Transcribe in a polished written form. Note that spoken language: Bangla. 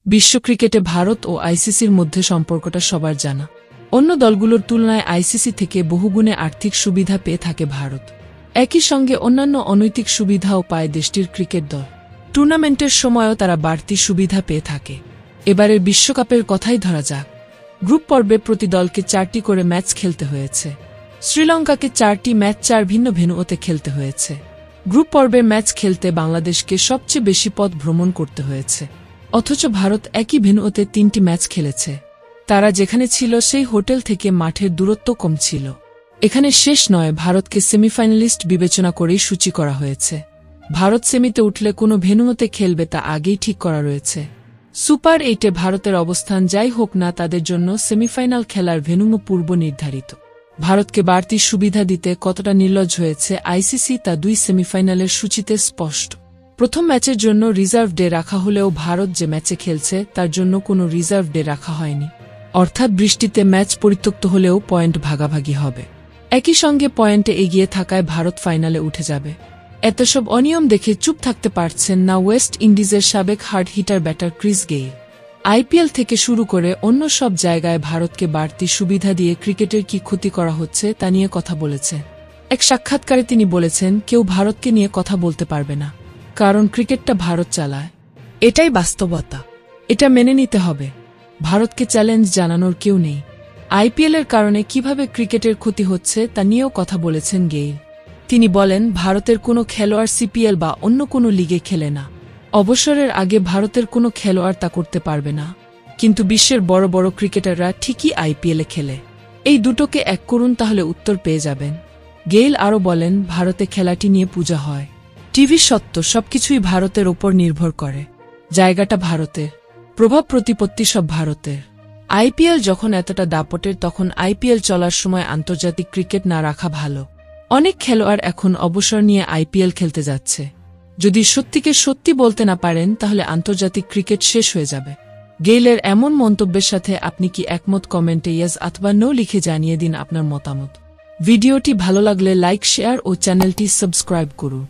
বিশ্ব ক্রিকেটে ভারত ও আইসিসির মধ্যে সম্পর্কটা সবার জানা। অন্য দলগুলোর তুলনায় আইসিসি থেকে বহুগুণে আর্থিক সুবিধা পেয়ে থাকে ভারত। একই সঙ্গে অন্যান্য অনৈতিক সুবিধাও পায় দেশটির ক্রিকেট দল। টুর্নামেন্টের সময়ও তারা বাড়তি সুবিধা পেয়ে থাকে। এবারের বিশ্বকাপের কথাই ধরা যাক। গ্রুপ পর্বে প্রতি দলকে 4টি করে ম্যাচ খেলতে হয়েছে। শ্রীলঙ্কাকে 4টি ম্যাচ 4 ভিন্ন ভেন্যুতে খেলতে হয়েছে। গ্রুপ পর্বের ম্যাচ খেলতে বাংলাদেশকে সবচেয়ে বেশি পথ ভ্রমণ করতে হয়েছে। অথচ ভারত একই ভেন্যুতে 3টি ম্যাচ খেলেছে। তারা যেখানে ছিল সেই হোটেল থেকে মাঠের দূরত্ব কম ছিল। এখানে শেষ নয়, ভারতকে সেমিফাইনালিস্ট বিবেচনা করেই সূচি করা হয়েছে। ভারত সেমিতে উঠলে কোনো ভেন্যুতে খেলবে তা আগেই ঠিক করা রয়েছে। সুপার 8-এ ভারতের অবস্থান যাই হোক না, তাদের জন্য সেমিফাইনাল খেলার ভেন্যু পূর্ব নির্ধারিত। ভারতকে বাড়তি সুবিধা দিতে কতটা নির্লজ্জ হয়েছে আইসিসি তা 2 সেমিফাইনালের সূচিতে স্পষ্ট। প্রথম ম্যাচের জন্য রিজার্ভ ডে রাখা হলেও ভারত যে ম্যাচে খেলছে তার জন্য কোনো রিজার্ভ ডে রাখা হয়নি। অর্থাৎ বৃষ্টিতে ম্যাচ পরিত্যক্ত হলেও পয়েন্ট ভাগাভাগি হবে। একই সঙ্গে পয়েন্টে এগিয়ে থাকায় ভারত ফাইনালে উঠে যাবে। এত সব অনিয়ম দেখে চুপ থাকতে পারছেন না ওয়েস্ট ইন্ডিজের সাবেক hard hitter batter Chris Gayle. IPL থেকে শুরু করে অন্য সব জায়গায় ভারতকে বাড়তি সুবিধা দিয়ে ক্রিকেটের কি ক্ষতি করা হচ্ছে তা নিয়ে কথা বলেছে। এক সাক্ষাৎকারে তিনি বলেছেন, কেউ ভারতকে নিয়ে কথা বলতে পারবে না, কারণ ক্রিকেটটা ভারত চালায়। এটাই বাস্তবতা, এটা মেনে নিতে হবে। ভারতকে চ্যালেঞ্জ জানানোর কেউ নেই। আইপিএলের কারণে কিভাবে ক্রিকেটের ক্ষতি হচ্ছে তা নিয়েও কথা বলেছেন গেইল। তিনি বলেন, ভারতের কোনো খেলোয়াড় সিপিএল বা অন্য কোনো লিগে খেলে না। অবসরের আগে ভারতের কোনো খেলোয়াড় তা করতে পারবে না, কিন্তু বিশ্বের বড় বড় ক্রিকেটাররা ঠিকই আইপিএলে খেলে। এই দুটোকে এক করুন, তাহলে উত্তর পেয়ে যাবেন। গেইল আরও বলেন, ভারতে খেলাটি নিয়ে পূজা হয়। টিভি সত্য, সবকিছুই ভারতের ওপর নির্ভর করে। জায়গাটা ভারতের, প্রভাব প্রতিপত্তি সব ভারতের। আইপিএল যখন এতটা দাপটের, তখন আইপিএল চলার সময় আন্তর্জাতিক ক্রিকেট না রাখা ভালো। অনেক খেলোয়াড় এখন অবসর নিয়ে আইপিএল খেলতে যাচ্ছে। যদি সত্যিকে সত্যি বলতে না পারেন, তাহলে আন্তর্জাতিক ক্রিকেট শেষ হয়ে যাবে। গেইলের এমন মন্তব্যের সাথে আপনি কি একমত? কমেন্টে ইয়েস অথবা নো লিখে জানিয়ে দিন আপনার মতামত। ভিডিওটি ভালো লাগলে লাইক, শেয়ার ও চ্যানেলটি সাবস্ক্রাইব করুন।